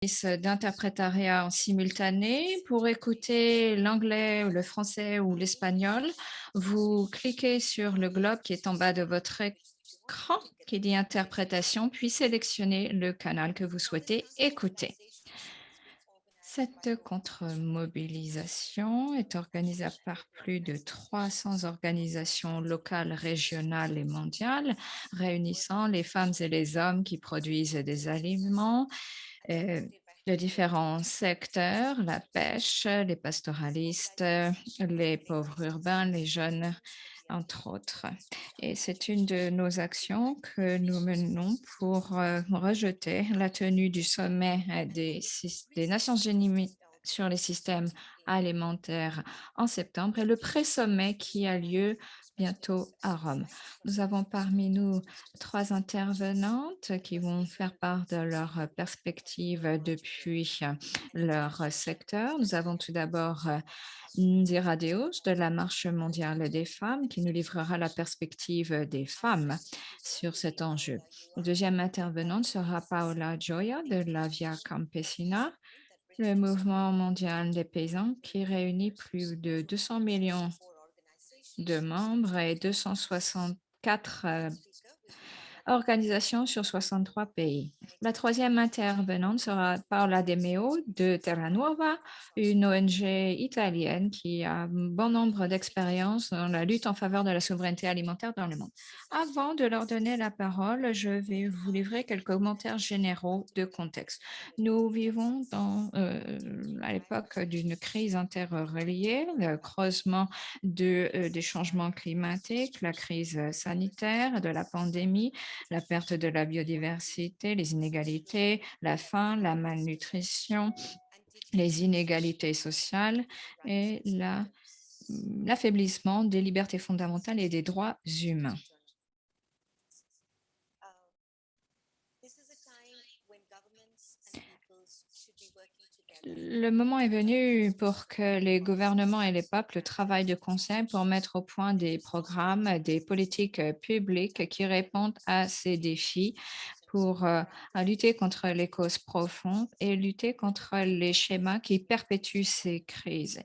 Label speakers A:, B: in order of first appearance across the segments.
A: d'interprétariat en simultané. Pour écouter l'anglais, le français ou l'espagnol, vous cliquez sur le globe qui est en bas de votre écran qui dit interprétation, puis sélectionnez le canal que vous souhaitez écouter. Cette contre-mobilisation est organisée par plus de 300 organisations locales, régionales et mondiales, réunissant les femmes et les hommes qui produisent des aliments euh, de différents secteurs, la pêche, les pastoralistes, les pauvres urbains, les jeunes, entre autres. Et c'est une de nos actions que nous menons pour rejeter la tenue du sommet des Nations Unies sur les systèmes alimentaires en septembre et le pré-sommet qui a lieu bientôt à Rome. Nous avons parmi nous 3 intervenantes qui vont faire part de leur perspective depuis leur secteur. Nous avons tout d'abord Ndira Deos de la Marche mondiale des femmes qui nous livrera la perspective des femmes sur cet enjeu. La deuxième intervenante sera Paola Gioia de la Via Campesina, le mouvement mondial des paysans qui réunit plus de 200 millions de membres et 264 organisations sur 63 pays. La troisième intervenante sera Paola De Meo de Terra Nuova, une ONG italienne qui a un bon nombre d'expériences dans la lutte en faveur de la souveraineté alimentaire dans le monde. Avant de leur donner la parole, je vais vous livrer quelques commentaires généraux de contexte. Nous vivons à l'époque d'une crise interreliée, le creusement des changements climatiques, la crise sanitaire, de la pandémie, la perte de la biodiversité, les inégalités, la faim, la malnutrition, les inégalités sociales et l'affaiblissement des libertés fondamentales et des droits humains. Le moment est venu pour que les gouvernements et les peuples travaillent de concert pour mettre au point des programmes, des politiques publiques qui répondent à ces défis pour lutter contre les causes profondes et lutter contre les schémas qui perpétuent ces crises.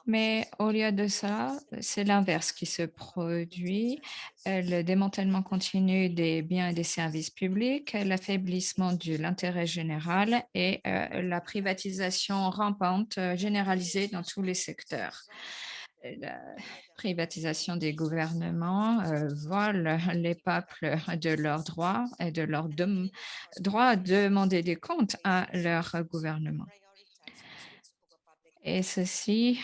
A: Mais au lieu de ça, c'est l'inverse qui se produit. Le démantèlement continu des biens et des services publics, l'affaiblissement de l'intérêt général et la privatisation rampante généralisée dans tous les secteurs. La privatisation des gouvernements vole les peuples de leurs droits et de leur droit à demander des comptes à leur gouvernement. Et ceci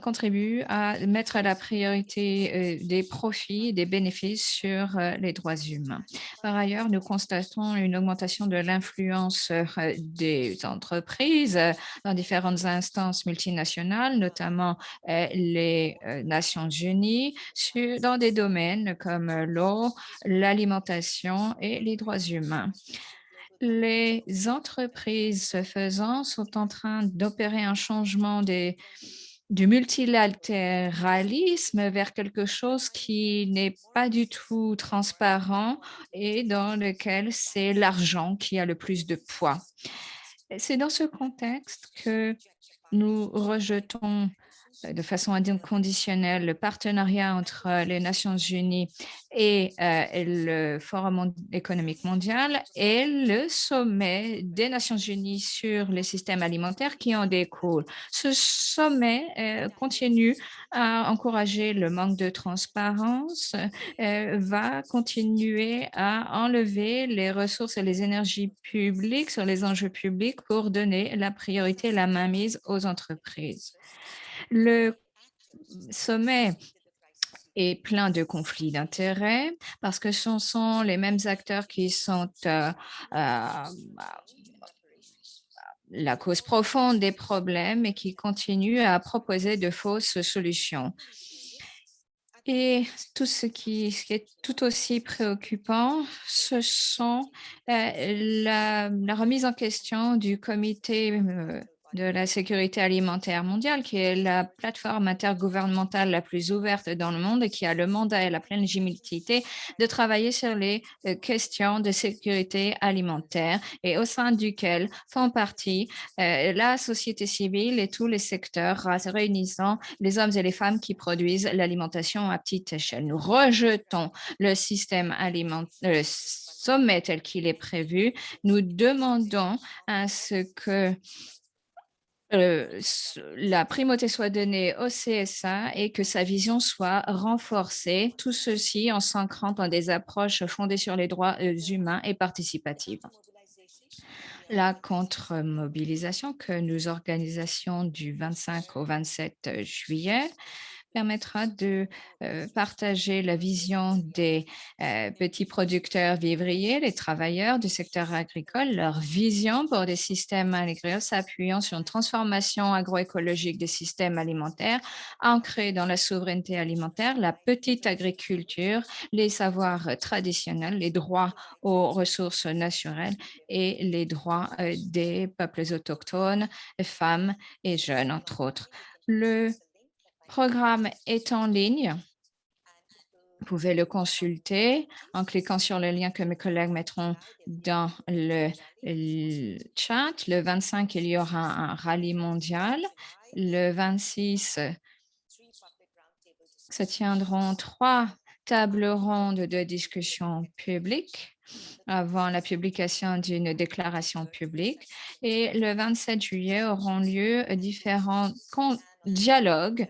A: contribue à mettre la priorité des profits, des bénéfices sur les droits humains. Par ailleurs, nous constatons une augmentation de l'influence des entreprises dans différentes instances multinationales, notamment les Nations Unies, dans des domaines comme l'eau, l'alimentation et les droits humains. Les entreprises, ce faisant, sont en train d'opérer un changement du multilatéralisme vers quelque chose qui n'est pas du tout transparent et dans lequel c'est l'argent qui a le plus de poids. C'est dans ce contexte que nous rejetons de façon inconditionnelle le partenariat entre les Nations Unies et le Forum économique mondial et le sommet des Nations Unies sur les systèmes alimentaires qui en découlent. Ce sommet continue à encourager le manque de transparence, va continuer à enlever les ressources et les énergies publiques sur les enjeux publics pour donner la priorité et la mainmise aux entreprises. Le sommet est plein de conflits d'intérêts parce que ce sont les mêmes acteurs qui sont la cause profonde des problèmes et qui continuent à proposer de fausses solutions. Et ce qui est tout aussi préoccupant, ce sont la remise en question du comité de la sécurité alimentaire mondiale, qui est la plateforme intergouvernementale la plus ouverte dans le monde et qui a le mandat et la pleine légitimité de travailler sur les questions de sécurité alimentaire et au sein duquel font partie la société civile et tous les secteurs réunissant les hommes et les femmes qui produisent l'alimentation à petite échelle. Nous rejetons le système alimentaire, le sommet tel qu'il est prévu. Nous demandons à ce que la primauté soit donnée au CSA et que sa vision soit renforcée, tout ceci en s'ancrant dans des approches fondées sur les droits humains et participatives. La contre-mobilisation que nous organisons du 25 au 27 juillet permettra de partager la vision des petits producteurs vivriers, les travailleurs du secteur agricole, leur vision pour des systèmes agricoles s'appuyant sur une transformation agroécologique des systèmes alimentaires ancrés dans la souveraineté alimentaire, la petite agriculture, les savoirs traditionnels, les droits aux ressources naturelles et les droits des peuples autochtones, femmes et jeunes, entre autres. Le programme est en ligne. Vous pouvez le consulter en cliquant sur le lien que mes collègues mettront dans le chat. Le 25, il y aura un rallye mondial. Le 26, se tiendront 3 tables rondes de discussion publique avant la publication d'une déclaration publique. Et le 27 juillet auront lieu différents dialogues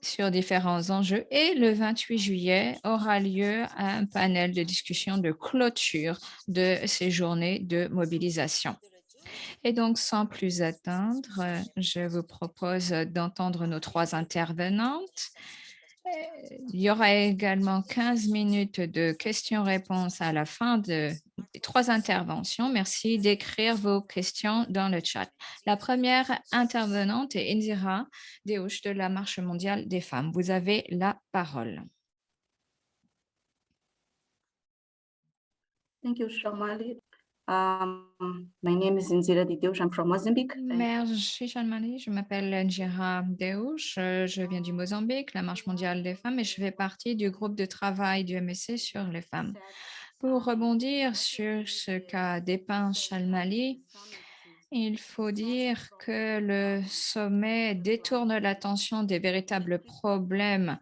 A: sur différents enjeux. Et le 28 juillet aura lieu un panel de discussion de clôture de ces journées de mobilisation. Et donc, sans plus attendre, je vous propose d'entendre nos 3 intervenantes. Il y aura également 15 minutes de questions-réponses à la fin des 3 interventions. Merci d'écrire vos questions dans le chat. La première intervenante est Indira Deouche de la Marche mondiale des femmes. Vous avez la parole.
B: Thank you, Shamali. My name is Inzira Dideush. I'm from Mozambique.
A: Merci, Shalmali. Je m'appelle Indira Deouche. Je viens du Mozambique, la Marche mondiale des femmes, et je fais partie du groupe de travail du MSC sur les femmes. Pour rebondir sur ce qu'a dépeint Shalmali, il faut dire que le sommet détourne l'attention des véritables problèmes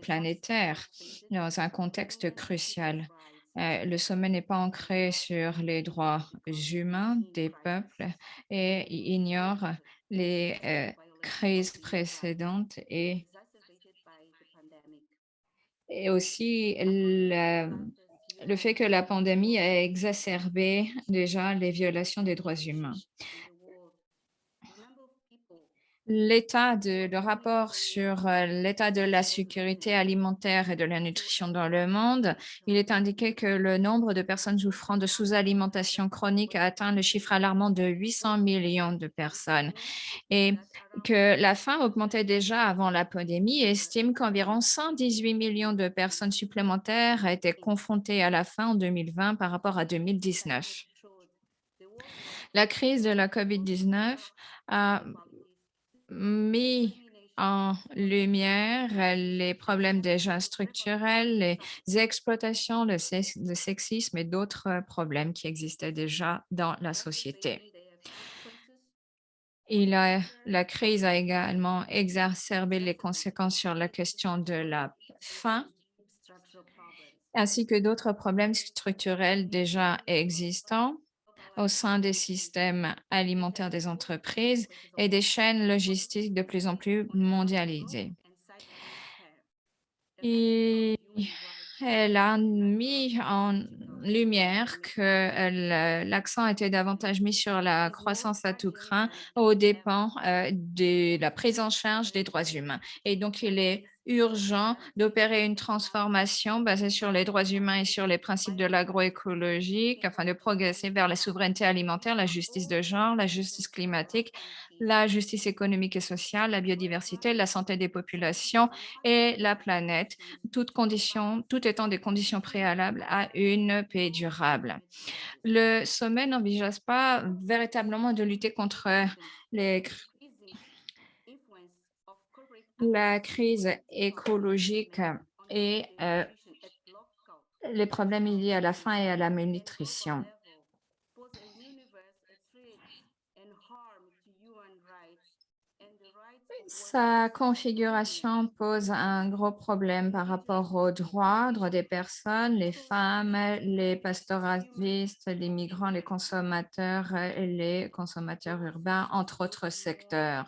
A: planétaires dans un contexte crucial. Le sommet n'est pas ancré sur les droits humains des peuples et ignore les crises précédentes et aussi le fait que la pandémie a exacerbé déjà les violations des droits humains. Le rapport sur l'état de la sécurité alimentaire et de la nutrition dans le monde, il est indiqué que le nombre de personnes souffrant de sous-alimentation chronique a atteint le chiffre alarmant de 800 millions de personnes et que la faim augmentait déjà avant la pandémie et estime qu'environ 118 millions de personnes supplémentaires étaient confrontées à la faim en 2020 par rapport à 2019. La crise de la COVID-19 a mis en lumière les problèmes déjà structurels, les exploitations, le sexisme et d'autres problèmes qui existaient déjà dans la société. La crise a également exacerbé les conséquences sur la question de la faim, ainsi que d'autres problèmes structurels déjà existants au sein des systèmes alimentaires des entreprises et des chaînes logistiques de plus en plus mondialisées. Et elle a mis en lumière que l'accent était davantage mis sur la croissance à tout crin aux dépens de la prise en charge des droits humains. Et donc, il est urgent d'opérer une transformation basée sur les droits humains et sur les principes de l'agroécologie afin de progresser vers la souveraineté alimentaire, la justice de genre, la justice climatique, la justice économique et sociale, la biodiversité, la santé des populations et la planète, tout étant des conditions préalables à une paix durable. Le sommet n'envisage pas véritablement de lutter contre les la crise écologique et les problèmes liés à la faim et à la malnutrition. Sa configuration pose un gros problème par rapport aux droits des personnes, les femmes, les pastoralistes, les migrants, les consommateurs et les consommateurs urbains, entre autres secteurs.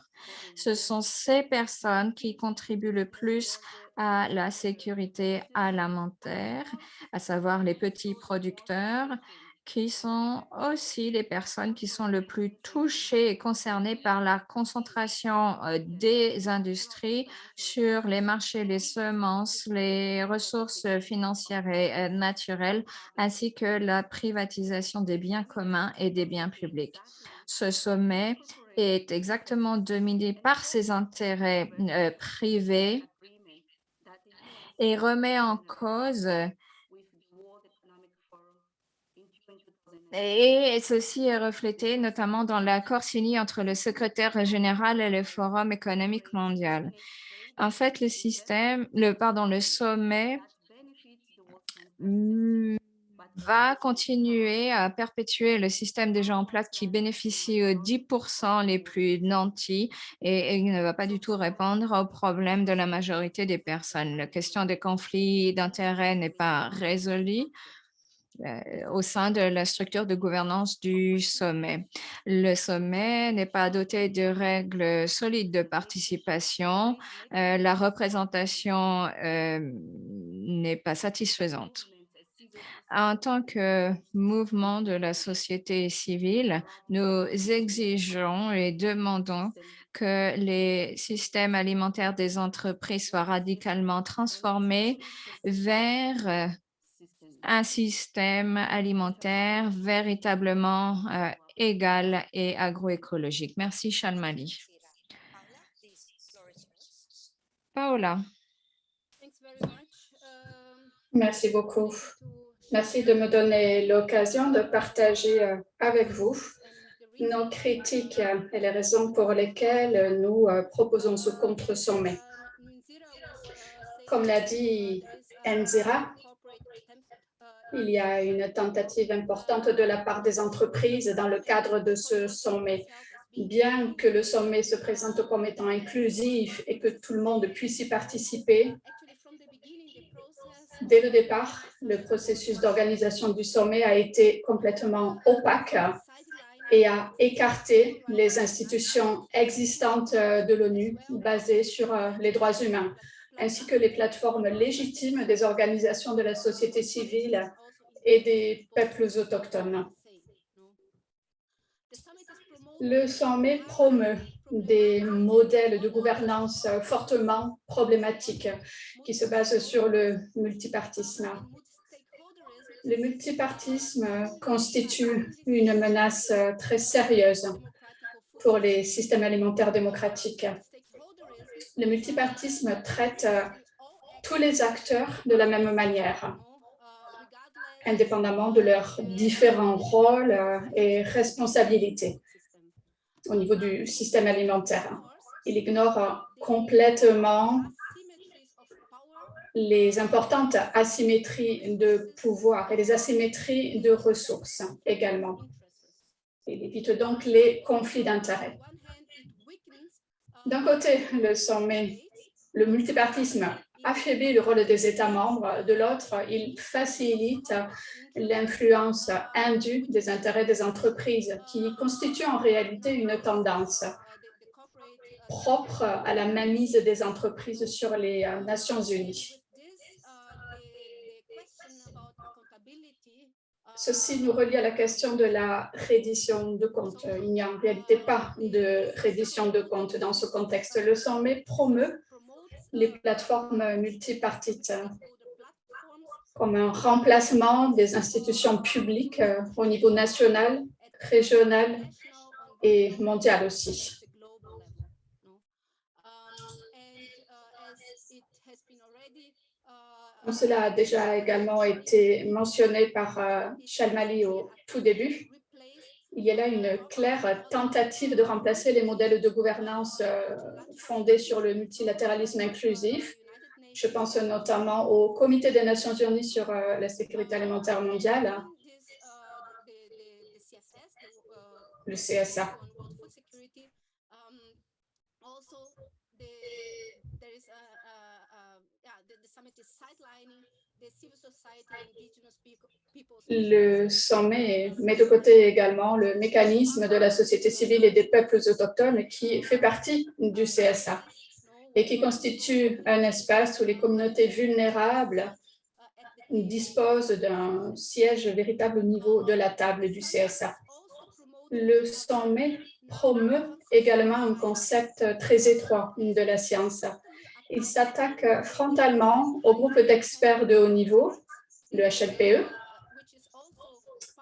A: Ce sont ces personnes qui contribuent le plus à la sécurité alimentaire, à savoir les petits producteurs, qui sont aussi les personnes qui sont le plus touchées et concernées par la concentration des industries sur les marchés, les semences, les ressources financières et naturelles, ainsi que la privatisation des biens communs et des biens publics. Ce sommet est exactement dominé par ces intérêts privés et remet en cause. Et ceci est reflété notamment dans l'accord signé entre le secrétaire général et le Forum économique mondial. En fait, le sommet mm, va continuer à perpétuer le système déjà en place qui bénéficie aux 10% les plus nantis et il ne va pas du tout répondre aux problèmes de la majorité des personnes. La question des conflits d'intérêts n'est pas résolue au sein de la structure de gouvernance du sommet. Le sommet n'est pas doté de règles solides de participation. La représentation n'est pas satisfaisante. En tant que mouvement de la société civile, nous exigeons et demandons que les systèmes alimentaires des entreprises soient radicalement transformés vers un système alimentaire véritablement égal et agroécologique. Merci, Shalmali. Paola.
C: Merci beaucoup. Merci de me donner l'occasion de partager avec vous nos critiques et les raisons pour lesquelles nous proposons ce contre-sommet. Comme l'a dit Enzira, il y a une tentative importante de la part des entreprises dans le cadre de ce sommet. Bien que le sommet se présente comme étant inclusif et que tout le monde puisse y participer, dès le départ, le processus d'organisation du sommet a été complètement opaque et a écarté les institutions existantes de l'ONU basées sur les droits humains, ainsi que les plateformes légitimes des organisations de la société civile et des peuples autochtones. Le sommet promeut des modèles de gouvernance fortement problématiques qui se basent sur le multipartisme. Le multipartisme constitue une menace très sérieuse pour les systèmes alimentaires démocratiques. Le multipartisme traite tous les acteurs de la même manière, indépendamment de leurs différents rôles et responsabilités au niveau du système alimentaire. Il ignore complètement les importantes asymétries de pouvoir et les asymétries de ressources également. Il évite donc les conflits d'intérêts. D'un côté, le multipartisme affaiblit le rôle des États membres, de l'autre, il facilite l'influence indue des intérêts des entreprises, qui constitue en réalité une tendance propre à la mainmise des entreprises sur les Nations Unies. Ceci nous relie à la question de la reddition de comptes. Il n'y a en réalité pas de reddition de comptes dans ce contexte. Le sommet promeut les plateformes multipartites comme un remplacement des institutions publiques au niveau national, régional et mondial aussi. Comme cela a déjà également été mentionné par Shalmali au tout début, il y a là une claire tentative de remplacer les modèles de gouvernance fondés sur le multilatéralisme inclusif. Je pense notamment au Comité des Nations Unies sur la sécurité alimentaire mondiale, le CSA. Le sommet met de côté également le mécanisme de la société civile et des peuples autochtones qui fait partie du CSA et qui constitue un espace où les communautés vulnérables disposent d'un siège véritable au niveau de la table du CSA. Le sommet promeut également un concept très étroit de la science. Il s'attaque frontalement au groupe d'experts de haut niveau, le HLPE,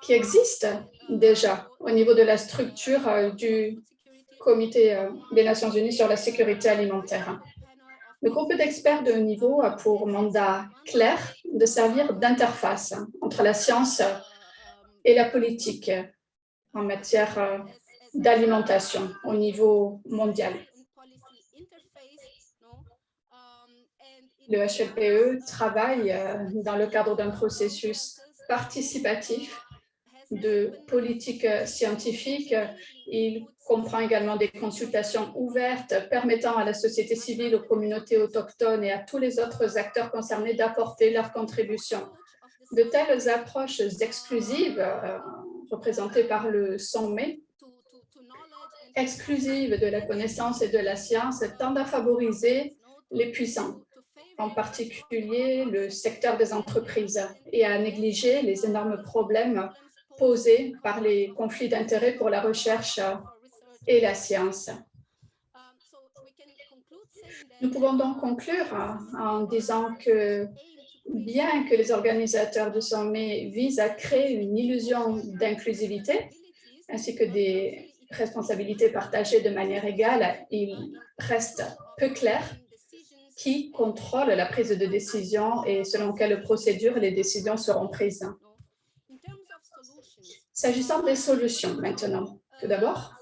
C: qui existe déjà au niveau de la structure du Comité des Nations Unies sur la sécurité alimentaire. Le groupe d'experts de haut niveau a pour mandat clair de servir d'interface entre la science et la politique en matière d'alimentation au niveau mondial. Le HLPE travaille dans le cadre d'un processus participatif de politique scientifique. Il comprend également des consultations ouvertes permettant à la société civile, aux communautés autochtones et à tous les autres acteurs concernés d'apporter leur contribution. De telles approches exclusives représentées par le sommet, exclusives de la connaissance et de la science, tendent à favoriser les puissants, en particulier le secteur des entreprises, et à négliger les énormes problèmes posés par les conflits d'intérêts pour la recherche et la science. Nous pouvons donc conclure en disant que bien que les organisateurs du sommet visent à créer une illusion d'inclusivité, ainsi que des responsabilités partagées de manière égale, il reste peu clair qui contrôle la prise de décision et selon quelle procédure les décisions seront prises. S'agissant des solutions maintenant, tout d'abord,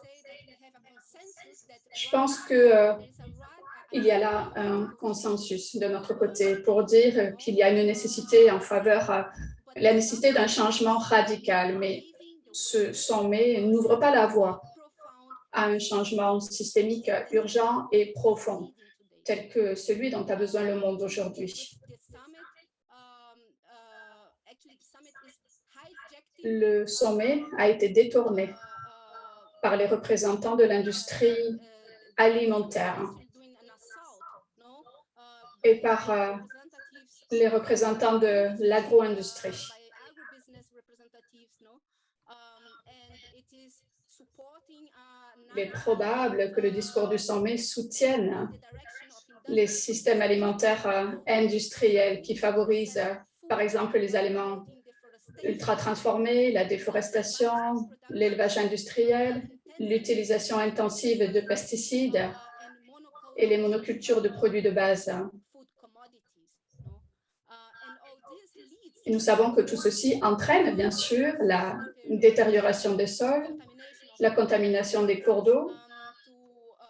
C: je pense qu'il y a là un consensus de notre côté pour dire qu'il y a une nécessité en faveur, la nécessité d'un changement radical, mais ce sommet n'ouvre pas la voie à un changement systémique urgent et profond, tel que celui dont a besoin le monde aujourd'hui. Le sommet a été détourné par les représentants de l'industrie alimentaire et par les représentants de l'agro-industrie. Il est probable que le discours du sommet soutienne les systèmes alimentaires industriels qui favorisent, par exemple, les aliments ultra transformés, la déforestation, l'élevage industriel, l'utilisation intensive de pesticides et les monocultures de produits de base. Et nous savons que tout ceci entraîne, bien sûr, la détérioration des sols, la contamination des cours d'eau,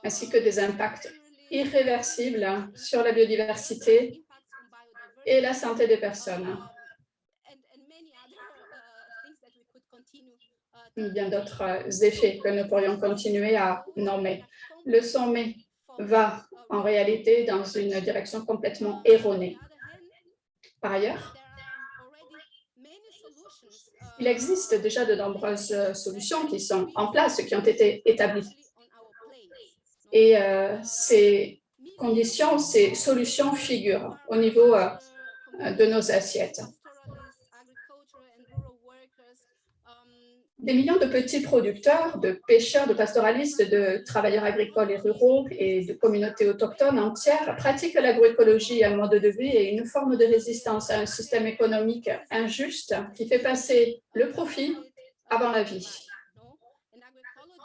C: ainsi que des impacts irréversibles sur la biodiversité et la santé des personnes. Bien d'autres effets que nous pourrions continuer à nommer. Le sommet va en réalité dans une direction complètement erronée. Par ailleurs, il existe déjà de nombreuses solutions qui sont en place, qui ont été établies. Et ces conditions, ces solutions figurent au niveau de nos assiettes. Des millions de petits producteurs, de pêcheurs, de pastoralistes, de travailleurs agricoles et ruraux et de communautés autochtones entières pratiquent l'agroécologie, un mode de vie et une forme de résistance à un système économique injuste qui fait passer le profit avant la vie.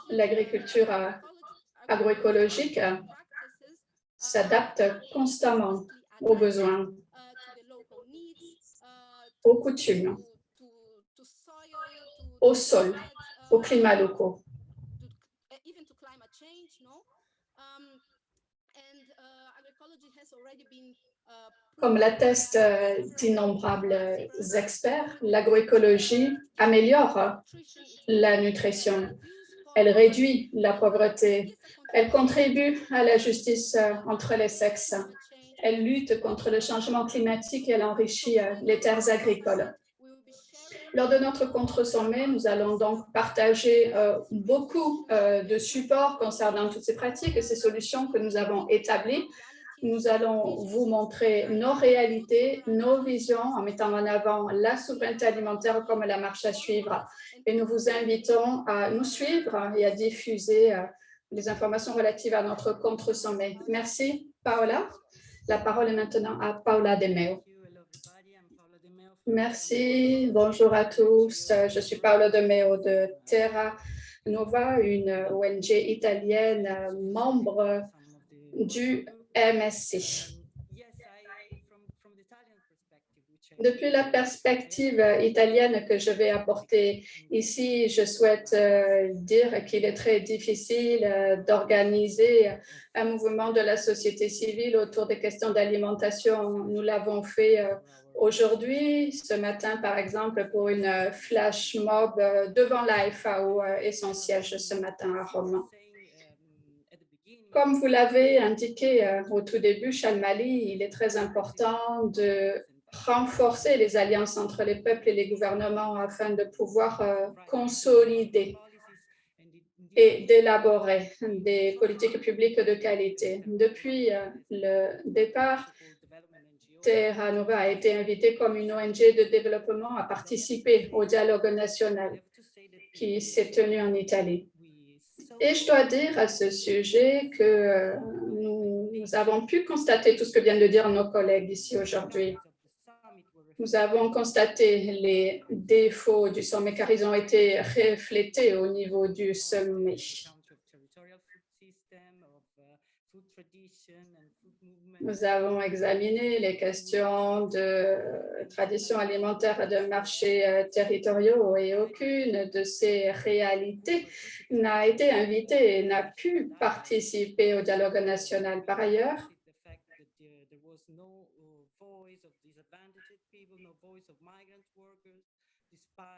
C: L'agriculture agroécologique s'adapte constamment aux besoins, aux coutumes, au sol, au climat locaux. Comme l'attestent d'innombrables experts, l'agroécologie améliore la nutrition, elle réduit la pauvreté, elle contribue à la justice entre les sexes, elle lutte contre le changement climatique et elle enrichit les terres agricoles. Lors de notre contre-sommet, nous allons donc partager beaucoup de supports concernant toutes ces pratiques et ces solutions que nous avons établies. Nous allons vous montrer nos réalités, nos visions en mettant en avant la souveraineté alimentaire comme la marche à suivre. Et nous vous invitons à nous suivre et à diffuser les informations relatives à notre contre-sommet. Merci, Paola. La parole est maintenant à Paola De Meo. Merci, bonjour à tous. Je suis Paola De Meo de Terra Nova, une ONG italienne membre du MSC. Depuis la perspective italienne que je vais apporter ici, je souhaite dire qu'il est très difficile d'organiser un mouvement de la société civile autour des questions d'alimentation. Nous l'avons fait aujourd'hui, ce matin, par exemple, pour une flash mob devant la FAO et son siège ce matin à Rome. Comme vous l'avez indiqué au tout début, Chalmali, il est très important de renforcer les alliances entre les peuples et les gouvernements afin de pouvoir consolider et d'élaborer des politiques publiques de qualité. Depuis le départ, Terra Nova a été invitée comme une ONG de développement à participer au dialogue national qui s'est tenu en Italie. Et je dois dire à ce sujet que nous avons pu constater tout ce que viennent de dire nos collègues ici aujourd'hui. Nous avons constaté les défauts du sommet car ils ont été reflétés au niveau du sommet. Nous avons examiné les questions de traditions alimentaires et de marchés territoriaux et aucune de ces réalités n'a été invitée et n'a pu participer au dialogue national. Par ailleurs,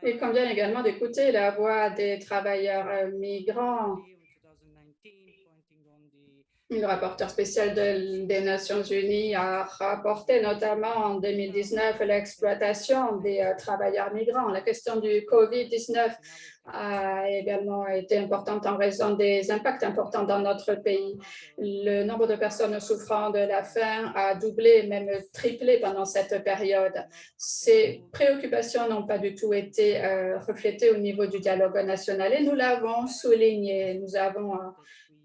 C: il convient également d'écouter la voix des travailleurs migrants. Le rapporteur spécial des Nations Unies a rapporté notamment en 2019 l'exploitation des travailleurs migrants. La question du COVID-19 a également été importante en raison des impacts importants dans notre pays. Le nombre de personnes souffrant de la faim a doublé, même triplé pendant cette période. Ces préoccupations n'ont pas du tout été reflétées au niveau du dialogue national et nous l'avons souligné. Nous avons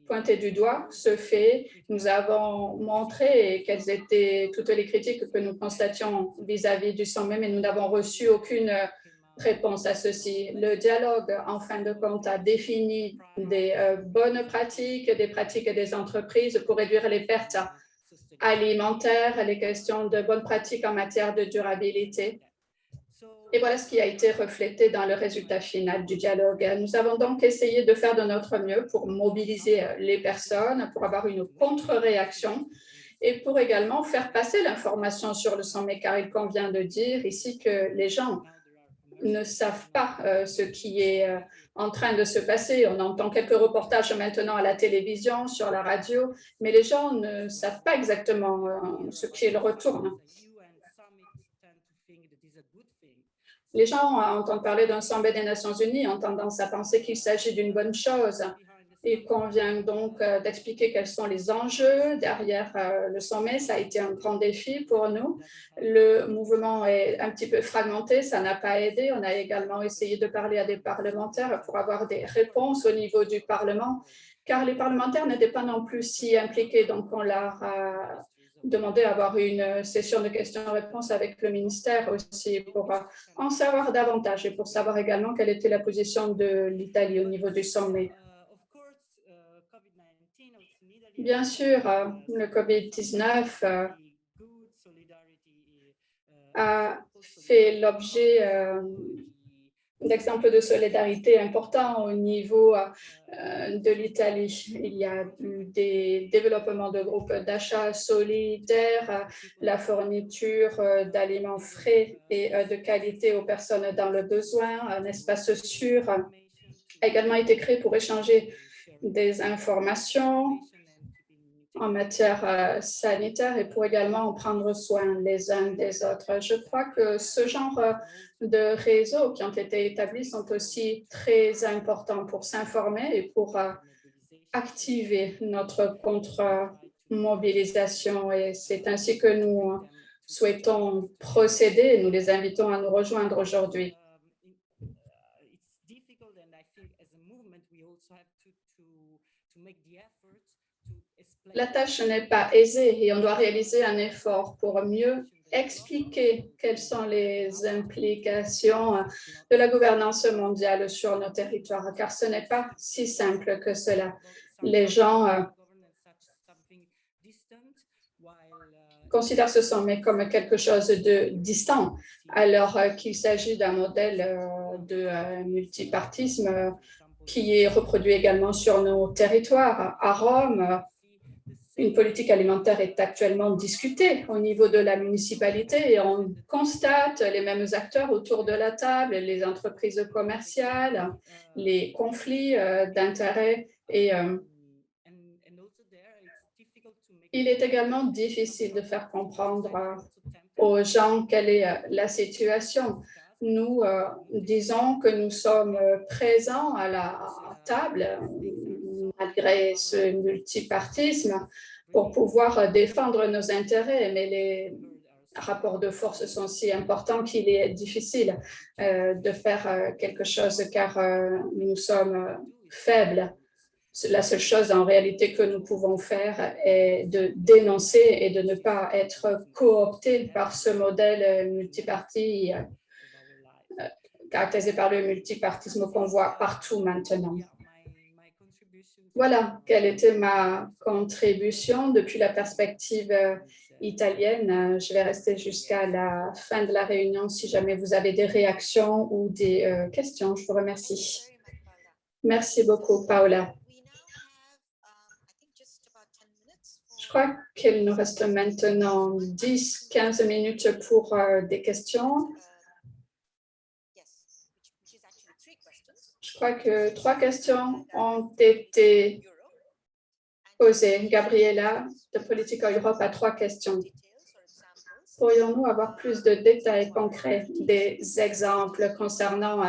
C: pointé du doigt ce fait. Nous avons montré quelles étaient toutes les critiques que nous constations vis-à-vis du sommet, mais nous n'avons reçu aucune réponse à ceci. Le dialogue, en fin de compte, a défini des bonnes pratiques, des pratiques des entreprises pour réduire les pertes alimentaires, les questions de bonnes pratiques en matière de durabilité. Et voilà ce qui a été reflété dans le résultat final du dialogue. Nous avons donc essayé de faire de notre mieux pour mobiliser les personnes, pour avoir une contre-réaction et pour également faire passer l'information sur le sommet, car il convient de dire ici que les gens ne savent pas ce qui est en train de se passer. On entend quelques reportages maintenant à la télévision, sur la radio, mais les gens ne savent pas exactement ce qu'il retourne. Les gens entendent parler d'un sommet des Nations Unies, ont tendance à penser qu'il s'agit d'une bonne chose. Il convient donc d'expliquer quels sont les enjeux derrière le sommet. Ça a été un grand défi pour nous. Le mouvement est un petit peu fragmenté, ça n'a pas aidé. On a également essayé de parler à des parlementaires pour avoir des réponses au niveau du Parlement, car les parlementaires n'étaient pas non plus si impliqués. Donc, on leur a demandé d'avoir une session de questions-réponses avec le ministère aussi pour en savoir davantage et pour savoir également quelle était la position de l'Italie au niveau du sommet. Bien sûr, le COVID-19 a fait l'objet d'exemples de solidarité importants au niveau de l'Italie. Il y a eu des développements de groupes d'achat solidaires, la fourniture d'aliments frais et de qualité aux personnes dans le besoin. Un espace sûr a également été créé pour échanger des informations en matière sanitaire et pour également prendre soin les uns des autres. Je crois que ce genre de réseaux qui ont été établis sont aussi très importants pour s'informer et pour activer notre contre-mobilisation. Et c'est ainsi que nous souhaitons procéder et nous les invitons à nous rejoindre aujourd'hui. La tâche n'est pas aisée et on doit réaliser un effort pour mieux expliquer quelles sont les implications de la gouvernance mondiale sur nos territoires, car ce n'est pas si simple que cela. Les gens considèrent ce sommet comme quelque chose de distant, alors qu'il s'agit d'un modèle de multipartisme qui est reproduit également sur nos territoires. À Rome, une politique alimentaire est actuellement discutée au niveau de la municipalité et on constate les mêmes acteurs autour de la table, les entreprises commerciales, les conflits d'intérêts et il est également difficile de faire comprendre aux gens quelle est la situation. Nous disons que nous sommes présents à la table malgré ce multipartisme pour pouvoir défendre nos intérêts, mais les rapports de force sont si importants qu'il est difficile de faire quelque chose car nous sommes faibles. La seule chose en réalité que nous pouvons faire est de dénoncer et de ne pas être cooptés par ce modèle multiparti caractérisé par le multipartisme qu'on voit partout maintenant. Voilà quelle était ma contribution depuis la perspective italienne. Je vais rester jusqu'à la fin de la réunion si jamais vous avez des réactions ou des questions. Je vous remercie. Merci beaucoup, Paola. Je crois qu'il nous reste maintenant 10-15 minutes pour des questions. Je crois que 3 questions ont été posées. Gabriela, de Politico Europe, a 3 questions. Pourrions-nous avoir plus de détails concrets, des exemples concernant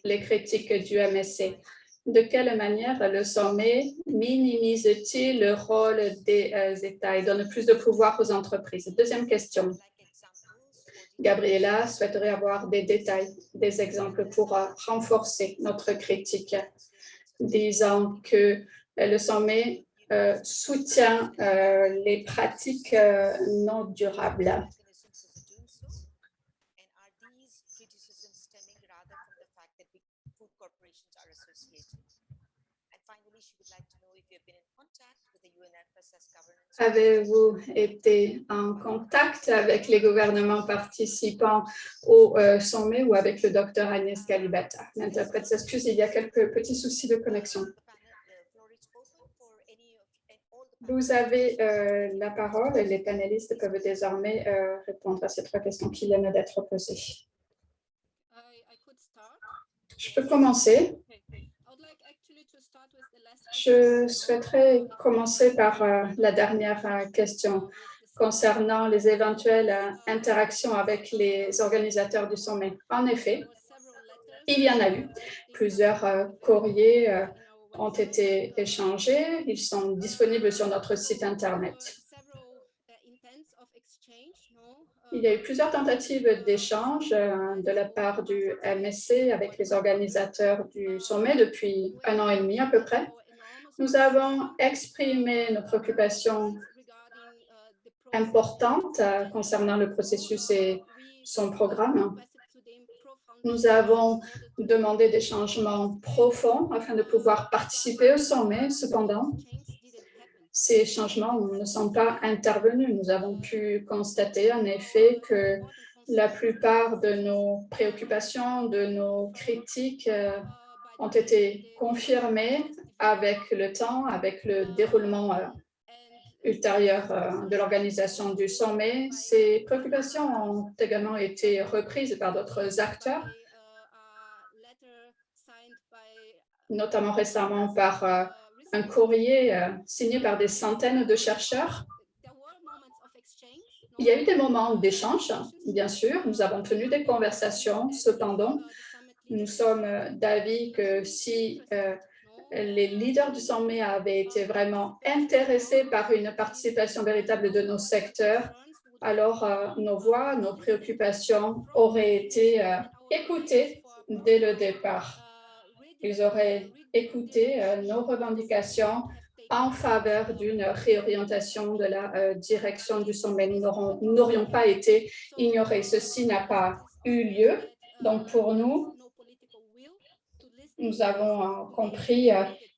C: les critiques du MSC? De quelle manière le sommet minimise-t-il le rôle des États et donne plus de pouvoir aux entreprises? Deuxième question. Gabriela souhaiterait avoir des détails, des exemples pour renforcer notre critique, disant que le sommet soutient les pratiques non durables. Avez-vous été en contact avec les gouvernements participants au sommet ou avec le docteur Agnès Kalibata? L'interprète s'excuse, il y a quelques petits soucis de connexion. Vous avez la parole et les panélistes peuvent désormais répondre à ces 3 questions qui viennent d'être posées. Je peux commencer. Je souhaiterais commencer par la dernière question concernant les éventuelles interactions avec les organisateurs du sommet. En effet, il y en a eu plusieurs courriers ont été échangés. Ils sont disponibles sur notre site Internet. Il y a eu plusieurs tentatives d'échange de la part du MSC avec les organisateurs du sommet depuis 1 an et demi à peu près. Nous avons exprimé nos préoccupations importantes concernant le processus et son programme. Nous avons demandé des changements profonds afin de pouvoir participer au sommet. Cependant, ces changements ne sont pas intervenus. Nous avons pu constater en effet que la plupart de nos préoccupations, de nos critiques ont été confirmées avec le temps, avec le déroulement ultérieur de l'organisation du sommet. Ces préoccupations ont également été reprises par d'autres acteurs, notamment récemment par un courrier signé par des centaines de chercheurs. Il y a eu des moments d'échange, bien sûr. Nous avons tenu des conversations. Cependant, nous sommes d'avis que si les leaders du sommet avaient été vraiment intéressés par une participation véritable de nos secteurs, alors nos voix, nos préoccupations auraient été écoutées dès le départ. Ils auraient écouté nos revendications en faveur d'une réorientation de la direction du sommet. Nous n'aurions pas été ignorés. Ceci n'a pas eu lieu. Donc, pour nous, nous avons compris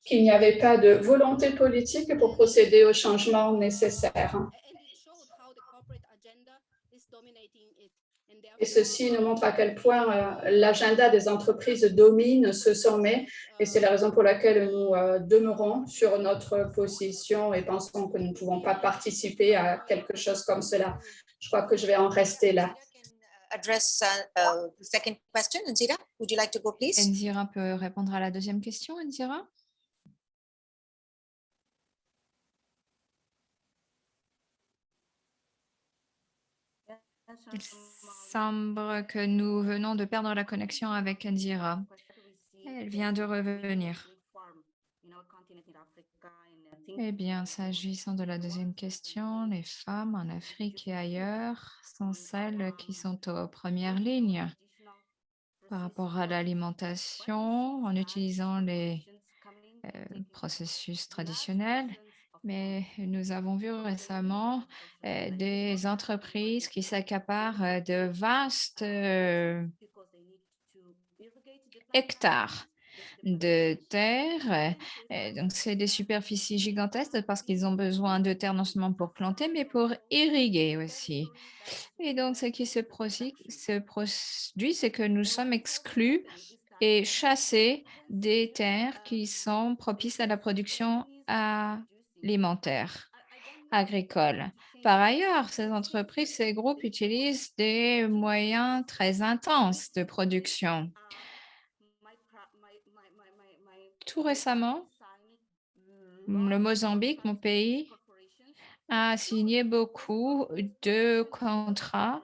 C: qu'il n'y avait pas de volonté politique pour procéder aux changements nécessaires. Et ceci nous montre à quel point l'agenda des entreprises domine ce sommet, et c'est la raison pour laquelle nous demeurons sur notre position et pensons que nous ne pouvons pas participer à quelque chose comme cela. Je crois que je vais en rester là.
D: Address the second question. Nzira, would you like to go, please?
A: Nzira peut répondre à la deuxième question, Nzira. Il semble que nous venons de perdre la connexion avec Nzira. Elle vient de revenir. Eh bien, s'agissant de la deuxième question, les femmes en Afrique et ailleurs sont celles qui sont aux premières lignes par rapport à l'alimentation en utilisant les processus traditionnels. Mais nous avons vu récemment des entreprises qui s'accaparent de vastes hectares de terre. Donc, c'est des superficies gigantesques parce qu'ils ont besoin de terre non seulement pour planter, mais pour irriguer aussi. Et donc, ce qui se produit, c'est que nous sommes exclus et chassés des terres qui sont propices à la production alimentaire, agricole. Par ailleurs, ces entreprises, ces groupes utilisent des moyens très intenses de production. Tout récemment, le Mozambique, mon pays, a signé beaucoup de contrats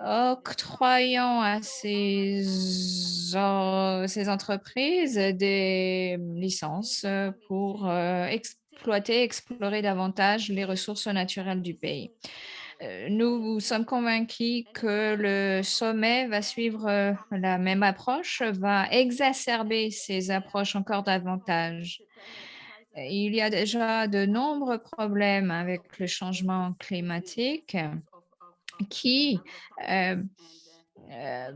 A: octroyant à ces entreprises des licences pour explorer davantage les ressources naturelles du pays. Nous sommes convaincus que le sommet va suivre la même approche, va exacerber ces approches encore davantage. Il y a déjà de nombreux problèmes avec le changement climatique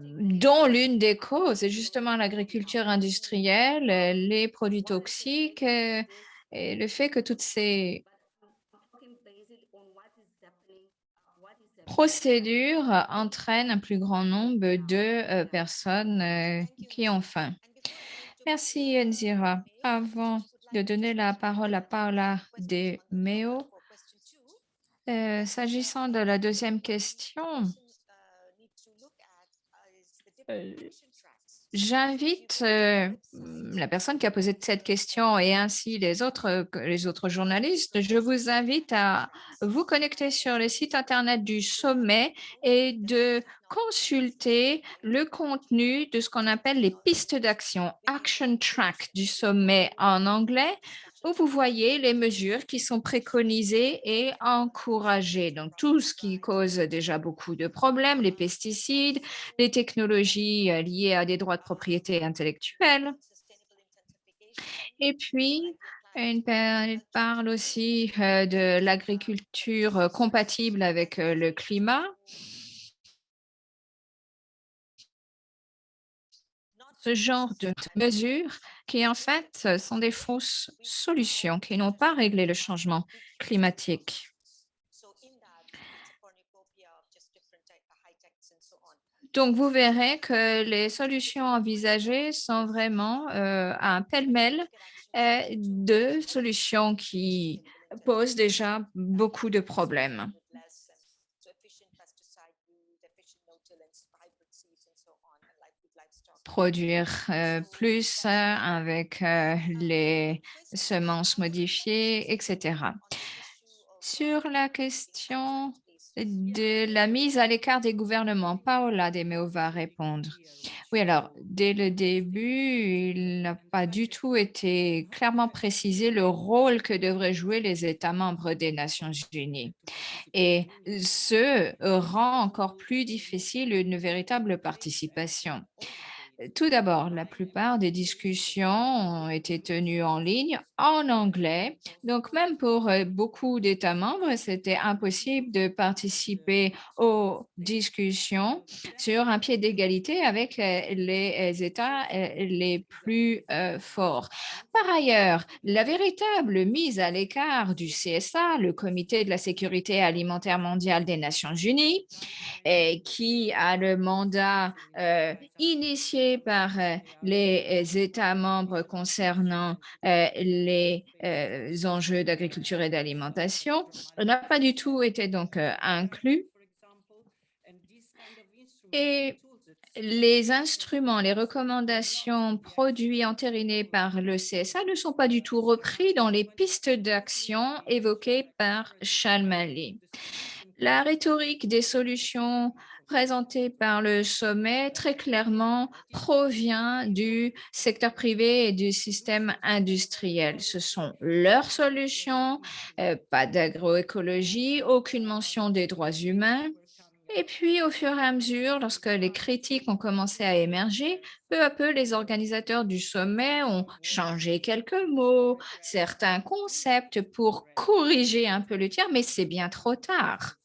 A: dont l'une des causes est justement l'agriculture industrielle, les produits toxiques et le fait que toutes ces procédures entraînent un plus grand nombre de personnes qui ont faim. Merci, Nzira. Avant de donner la parole à Paula De Meo, s'agissant de la deuxième question, j'invite la personne qui a posé cette question et ainsi les autres journalistes, je vous invite à vous connecter sur le site Internet du sommet et de consulter le contenu de ce qu'on appelle les pistes d'action, Action Track du sommet en anglais, où vous voyez les mesures qui sont préconisées et encouragées. Donc, tout ce qui cause déjà beaucoup de problèmes, les pesticides, les technologies liées à des droits de propriété intellectuelle. Et puis, elle parle aussi de l'agriculture compatible avec le climat. Ce genre de mesures qui, en fait, sont des fausses solutions qui n'ont pas réglé le changement climatique. Donc, vous verrez que les solutions envisagées sont vraiment un pêle-mêle de solutions qui posent déjà beaucoup de problèmes. Produire plus avec les semences modifiées, etc. Sur la question de la mise à l'écart des gouvernements, Paola De Meo va répondre. Oui, alors, dès le début, il n'a pas du tout été clairement précisé le rôle que devraient jouer les États membres des Nations Unies. Et ce rend encore plus difficile une véritable participation. Tout d'abord, la plupart des discussions ont été tenues en ligne en anglais. Donc, même pour beaucoup d'États membres, c'était impossible de participer aux discussions sur un pied d'égalité avec les États les plus forts. Par ailleurs, la véritable mise à l'écart du CSA, le Comité de la sécurité alimentaire mondiale des Nations Unies, qui a le mandat initié par les États membres concernant les enjeux d'agriculture et d'alimentation, n'a pas du tout été donc inclus. Et les instruments, les recommandations produits entérinés par le CSA ne sont pas du tout repris dans les pistes d'action évoquées par Chalmali. La rhétorique des solutions présentées par le sommet très clairement provient du secteur privé et du système industriel. Ce sont leurs solutions, pas d'agroécologie, aucune mention des droits humains. Et puis, au fur et à mesure, lorsque les critiques ont commencé à émerger, peu à peu, les organisateurs du sommet ont changé quelques mots, certains concepts pour corriger un peu le tir, mais c'est bien trop tard.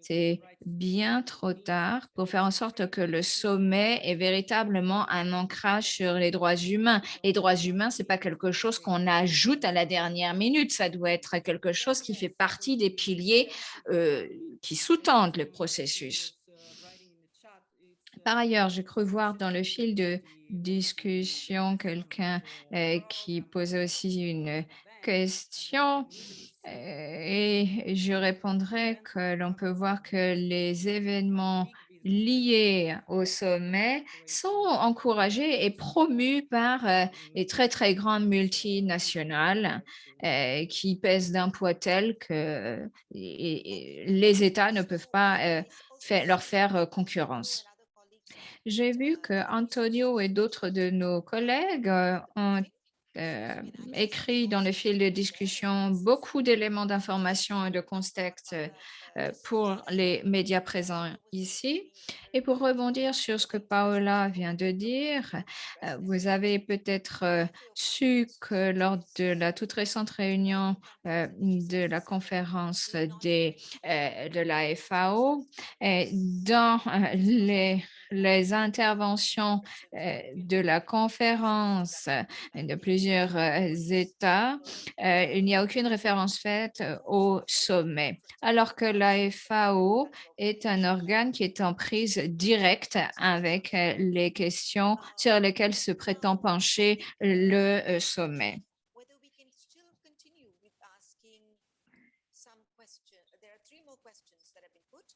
A: C'est bien trop tard pour faire en sorte que le sommet ait véritablement un ancrage sur les droits humains. Les droits humains, c'est pas quelque chose qu'on ajoute à la dernière minute, ça doit être quelque chose qui fait partie des piliers euh, qui sous-tendent le processus. Par ailleurs, j'ai cru voir dans le fil de discussion quelqu'un qui posait aussi une question et je répondrai que l'on peut voir que les événements liés au sommet sont encouragés et promus par les très, très grandes multinationales qui pèsent d'un poids tel que les États ne peuvent pas leur faire concurrence. J'ai vu que Antonio et d'autres de nos collègues ont euh, écrit dans le fil de discussion beaucoup d'éléments d'information et de contexte pour les médias présents ici. Et pour rebondir sur ce que Paola vient de dire, vous avez peut-être su que lors de la toute récente réunion de la conférence de la FAO, dans les interventions de la conférence de plusieurs États, il n'y a aucune référence faite au sommet, alors que la FAO est un organe qui est en prise directe avec les questions sur lesquelles se prétend pencher le sommet.
D: Whether we can still continue with asking some question. There are three more questions that have been put.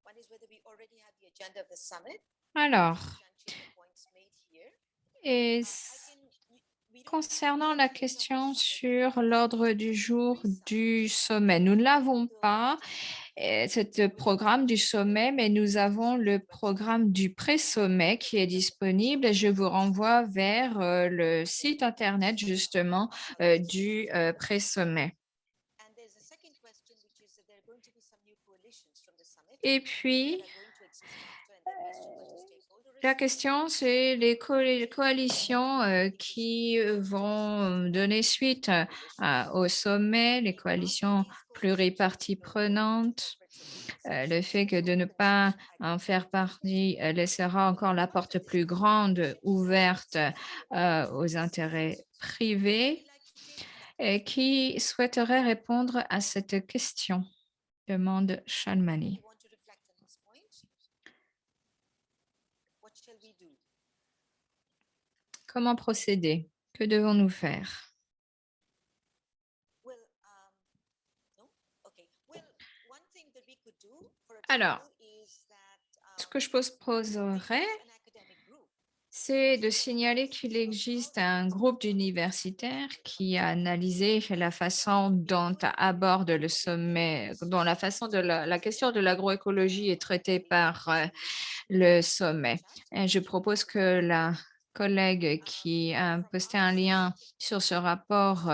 D: One is whether we already have the agenda of the summit.
A: Alors,
D: Substantiate the points made here.
A: et
D: I can, we don't
A: concernant la question sur l'ordre du jour du sommet, nous ne l'avons pas ce programme du sommet, mais nous avons le programme du pré-sommet qui est disponible. Je vous renvoie vers le site Internet justement du pré-sommet.
D: And there's a second question, which is that there are going to be some new coalitions from the summit
A: Et
D: that
A: puis,
D: are going to exist after, and their question was to stakeholder
A: la
D: response.
A: question, c'est les coalitions qui vont donner suite au sommet, les coalitions pluriparties prenantes. Le fait que de ne pas en faire partie laissera encore la porte plus grande ouverte aux intérêts privés. Et qui souhaiterait répondre à cette question? Demande Shalmani.
D: You want to reflect on this point? What shall we do?
A: Comment procéder? Que devons-nous faire?
D: Well, no? Okay. Well, one thing that we could do, for
A: Alors,
D: example, is that
A: ce que je
D: there
A: proposerais,
D: is an academic group
A: c'est de signaler qu'il existe un groupe d'universitaires qui a analysé la façon dont aborde le sommet, dont la façon de la question de l'agroécologie est traitée par le sommet. Et je propose que la collègue qui a posté un lien sur ce rapport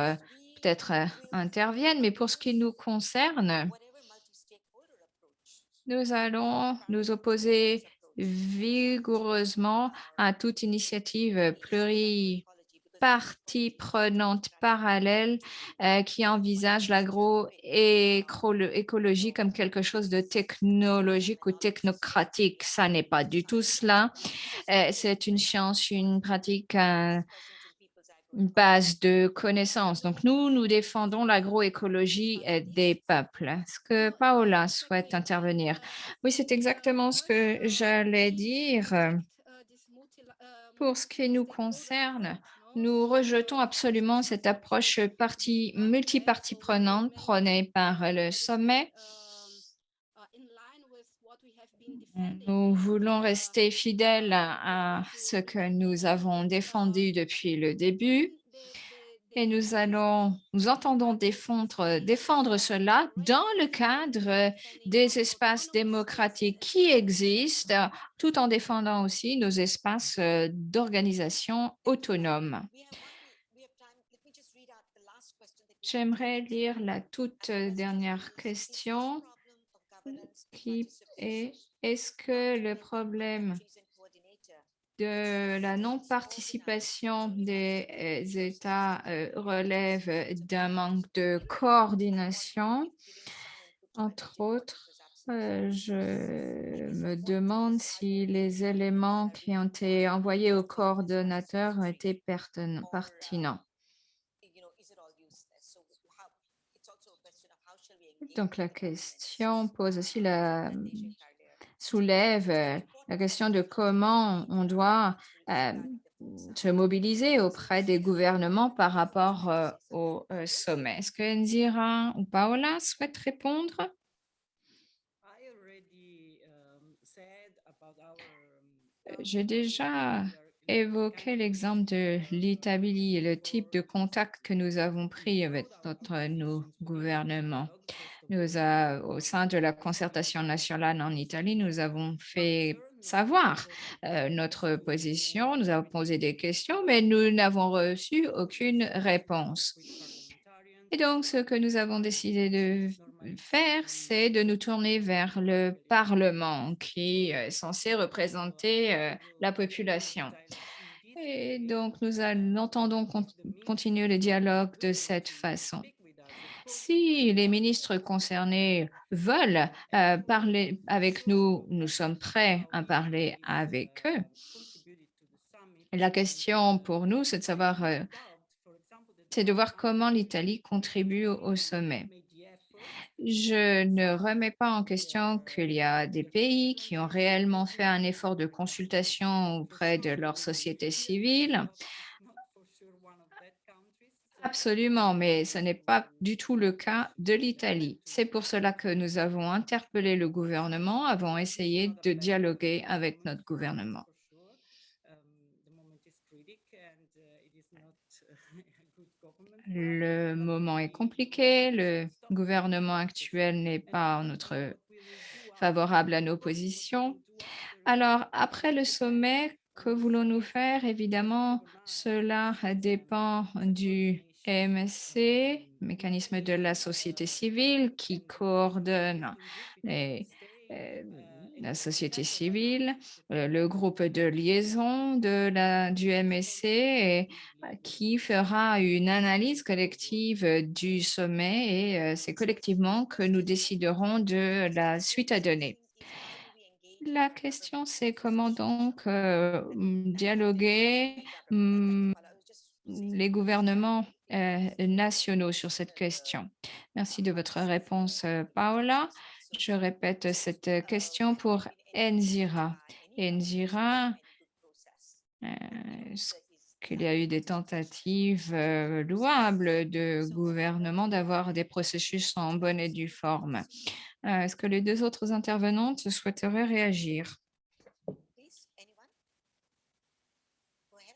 A: peut-être intervienne, mais pour ce qui nous concerne,
D: whatever multi-stakeholder approach.
A: nous allons nous opposer vigoureusement à toute initiative pluripartie prenante parallèle qui envisage l'agroécologie comme quelque chose de technologique ou technocratique. Ça n'est pas du tout cela. C'est une science, une pratique, une base de connaissances. Donc, nous défendons l'agroécologie des peuples. Est-ce que Paola souhaite intervenir? Oui, c'est exactement ce que j'allais dire. Pour ce qui nous concerne, nous rejetons absolument cette approche multipartie prenante prônée par le sommet. Nous voulons rester fidèles à ce que nous avons défendu depuis le début et nous entendons défendre cela dans le cadre des espaces démocratiques qui existent, tout en défendant aussi nos espaces d'organisation autonomes. J'aimerais lire la toute dernière question qui est: est-ce que le problème de la non-participation des États relève d'un manque de coordination? Entre autres, je me demande si les éléments qui ont été envoyés au coordonnateur ont été pertinents. Donc, la question soulève la question de comment on doit se mobiliser auprès des gouvernements par rapport au sommet. Est-ce que Nzira ou Paola souhaitent répondre? J'ai déjà évoqué l'exemple de l'Italie et le type de contact que nous avons pris avec nos gouvernements. Au sein de la concertation nationale en Italie, nous avons fait savoir notre position, nous avons posé des questions, mais nous n'avons reçu aucune réponse. Et donc, ce que nous avons décidé de faire, c'est de nous tourner vers le Parlement qui est censé représenter la population. Et donc, nous entendons continuer le dialogue de cette façon. Si les ministres concernés veulent parler avec nous, nous sommes prêts à parler avec eux. La question pour nous, c'est de voir comment l'Italie contribue au sommet. Je ne remets pas en question qu'il y a des pays qui ont réellement fait un effort de consultation auprès de leur société civile. Absolument, mais ce n'est pas du tout le cas de l'Italie. C'est pour cela que nous avons interpellé le gouvernement, avons essayé de dialoguer avec notre gouvernement. Le moment est compliqué, le gouvernement actuel n'est pas en notre favorable à nos positions. Alors, après le sommet, que voulons-nous faire? Évidemment, cela dépend du MSC, mécanisme de la société civile, qui coordonne les, euh, la société civile, le groupe de liaison du MSC, qui fera une analyse collective du sommet et c'est collectivement que nous déciderons de la suite à donner. La question, c'est comment donc dialoguer les gouvernements nationaux sur cette question. Merci de votre réponse, Paola. Je répète cette question pour Enzira. Enzira, est-ce qu'il y a eu des tentatives louables de gouvernement d'avoir des processus en bonne et due forme? Est-ce que les deux autres intervenantes souhaiteraient réagir?
D: Please, anyone? Go ahead.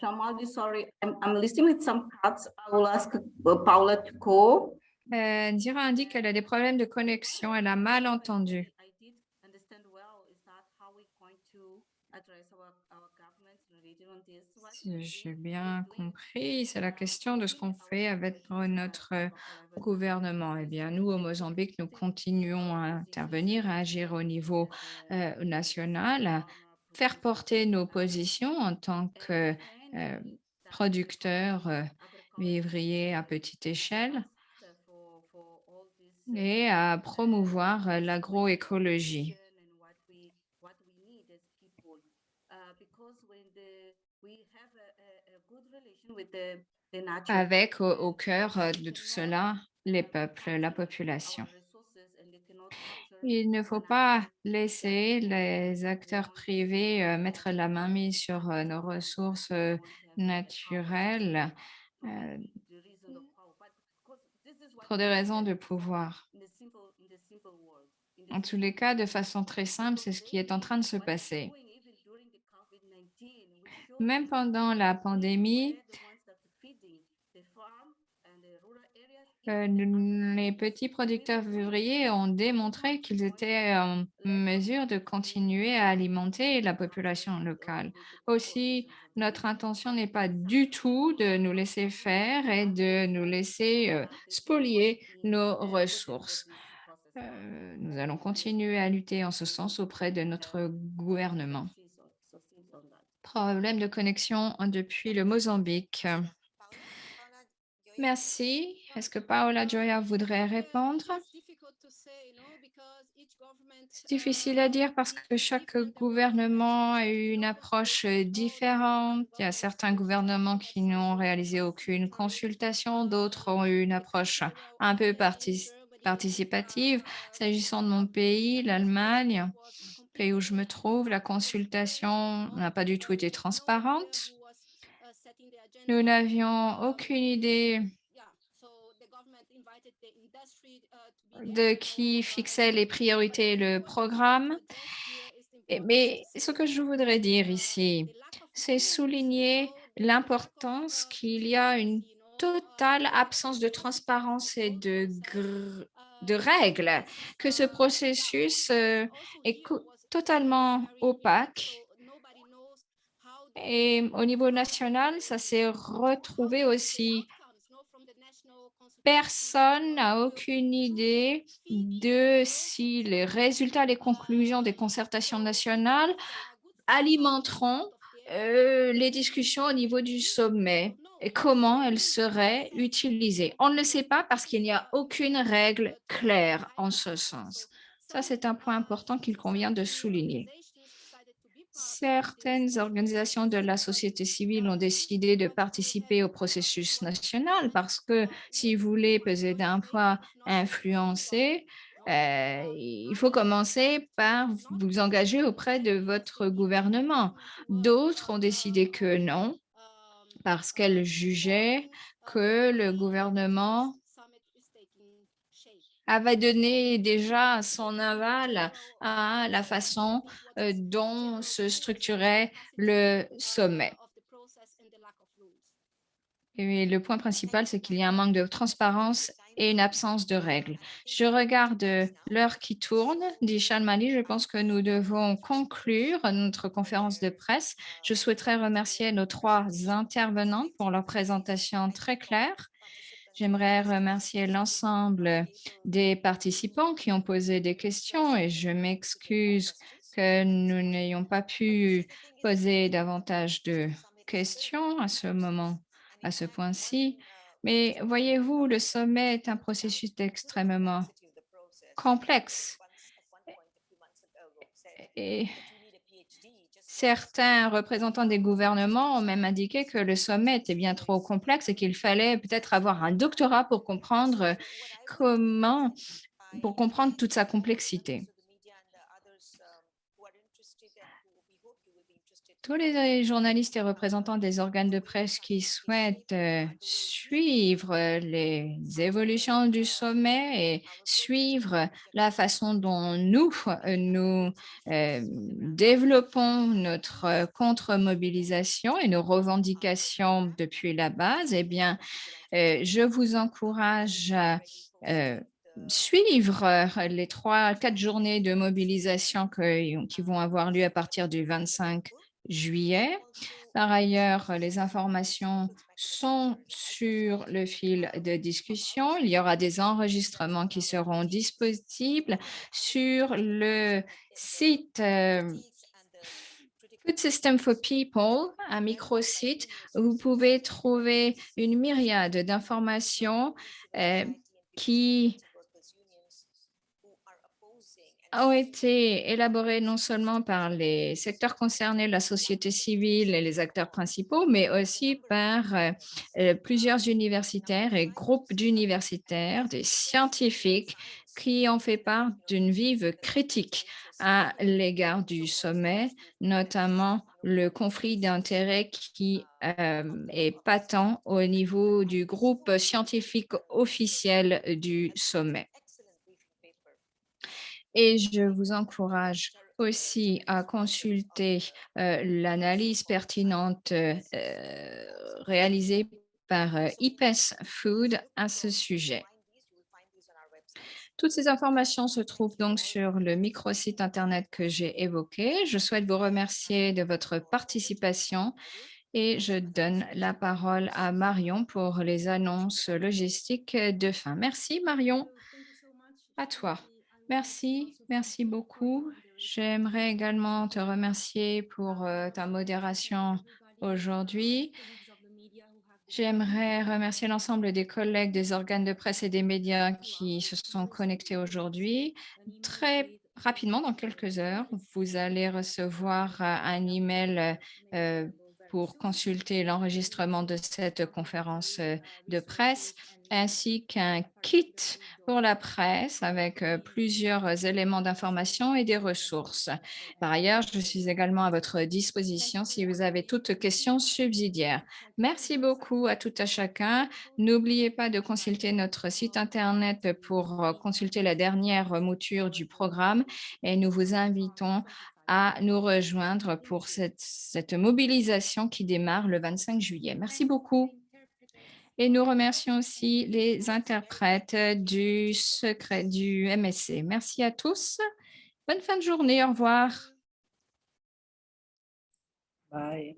B: Shamalji, sorry, I'm listening with some cuts. I will ask Paula to go.
A: Dira indique qu'elle a des problèmes de connexion, elle a mal entendu.
B: I did understand well, is that how we're going to address our governments in the region on this one?
A: Si j'ai bien compris, c'est la question de ce qu'on fait avec notre gouvernement. Eh bien, nous, au Mozambique, nous continuons à intervenir, à agir au niveau national, à faire porter nos positions en tant que producteurs vivriers à petite échelle et à promouvoir l'agroécologie. Avec au cœur de tout cela les peuples, la population. Il ne faut pas laisser les acteurs privés mettre la main mise sur nos ressources naturelles pour des raisons de pouvoir. En tous les cas, de façon très simple, c'est ce qui est en train de se passer. Même pendant la pandémie, les petits producteurs vivriers ont démontré qu'ils étaient en mesure de continuer à alimenter la population locale. Aussi, notre intention n'est pas du tout de nous laisser faire et de nous laisser spolier nos ressources. Nous allons continuer à lutter en ce sens auprès de notre gouvernement. Problème de connexion depuis le Mozambique.
D: Paula,
A: Merci. Est-ce que Paola Joya voudrait répondre? C'est difficile à dire parce que chaque gouvernement a eu une approche différente. Il y a certains gouvernements qui n'ont réalisé aucune consultation, d'autres ont eu une approche un peu participative. S'agissant de mon pays, l'Allemagne, pays où je me trouve, la consultation n'a pas du tout été transparente. Nous n'avions aucune idée de qui fixait les priorités et le programme. Mais ce que je voudrais dire ici, c'est souligner l'importance qu'il y a une totale absence de transparence et de règles, que ce processus est totalement opaque. Et au niveau national, ça s'est retrouvé aussi. Personne n'a aucune idée de si les résultats, les conclusions des concertations nationales alimenteront les discussions au niveau du sommet et comment elles seraient utilisées. On ne le sait pas parce qu'il n'y a aucune règle claire en ce sens. Ça, c'est un point important qu'il convient de souligner. Certaines organisations de la société civile ont décidé de participer au processus national parce que si vous voulez peser d'un poids influencer, il faut commencer par vous engager auprès de votre gouvernement. D'autres ont décidé que non, parce qu'elles jugeaient que le gouvernement avait donné déjà son aval à la façon dont se structurait le sommet. Et le point principal, c'est qu'il y a un manque de transparence et une absence de règles. Je regarde l'heure qui tourne, dit Shalmali. Je pense que nous devons conclure notre conférence de presse. Je souhaiterais remercier nos 3 intervenantes pour leur présentation très claire. J'aimerais remercier l'ensemble des participants qui ont posé des questions et je m'excuse que nous n'ayons pas pu poser davantage de questions à ce moment, à ce point-ci. Mais voyez-vous, le sommet est un processus extrêmement complexe et certains représentants des gouvernements ont même indiqué que le sommet était bien trop complexe et qu'il fallait peut-être avoir un doctorat pour comprendre toute sa complexité. Tous les journalistes et représentants des organes de presse qui souhaitent suivre les évolutions du sommet et suivre la façon dont nous développons notre contre-mobilisation et nos revendications depuis la base, eh bien, je vous encourage à suivre les 3-4 journées de mobilisation qui vont avoir lieu à partir du 25 juillet. Par ailleurs, les informations sont sur le fil de discussion. Il y aura des enregistrements qui seront disponibles sur le site Food System for People, un microsite. Vous pouvez trouver une myriade d'informations qui ont été élaborées non seulement par les secteurs concernés, la société civile et les acteurs principaux, mais aussi par plusieurs universitaires et groupes d'universitaires, des scientifiques qui ont fait part d'une vive critique à l'égard du sommet, notamment le conflit d'intérêts qui est patent au niveau du groupe scientifique officiel du sommet. Et je vous encourage aussi à consulter l'analyse pertinente réalisée par IPES Food à ce sujet. Toutes ces informations se trouvent donc sur le microsite Internet que j'ai évoqué. Je souhaite vous remercier de votre participation et je donne la parole à Marion pour les annonces logistiques de fin. Merci Marion, à toi. Merci beaucoup. J'aimerais également te remercier pour ta modération aujourd'hui. J'aimerais remercier l'ensemble des collègues des organes de presse et des médias qui se sont connectés aujourd'hui. Très rapidement, dans quelques heures, vous allez recevoir un email pour consulter l'enregistrement de cette conférence de presse, ainsi qu'un kit pour la presse avec plusieurs éléments d'information et des ressources. Par ailleurs, je suis également à votre disposition si vous avez toute question subsidiaire. Merci beaucoup à tout à chacun. N'oubliez pas de consulter notre site Internet pour consulter la dernière mouture du programme et nous vous invitons à nous rejoindre pour cette mobilisation qui démarre le 25 juillet. Merci beaucoup. Et nous remercions aussi les interprètes du MSC. Merci à tous. Bonne fin de journée. Au revoir.
E: Bye.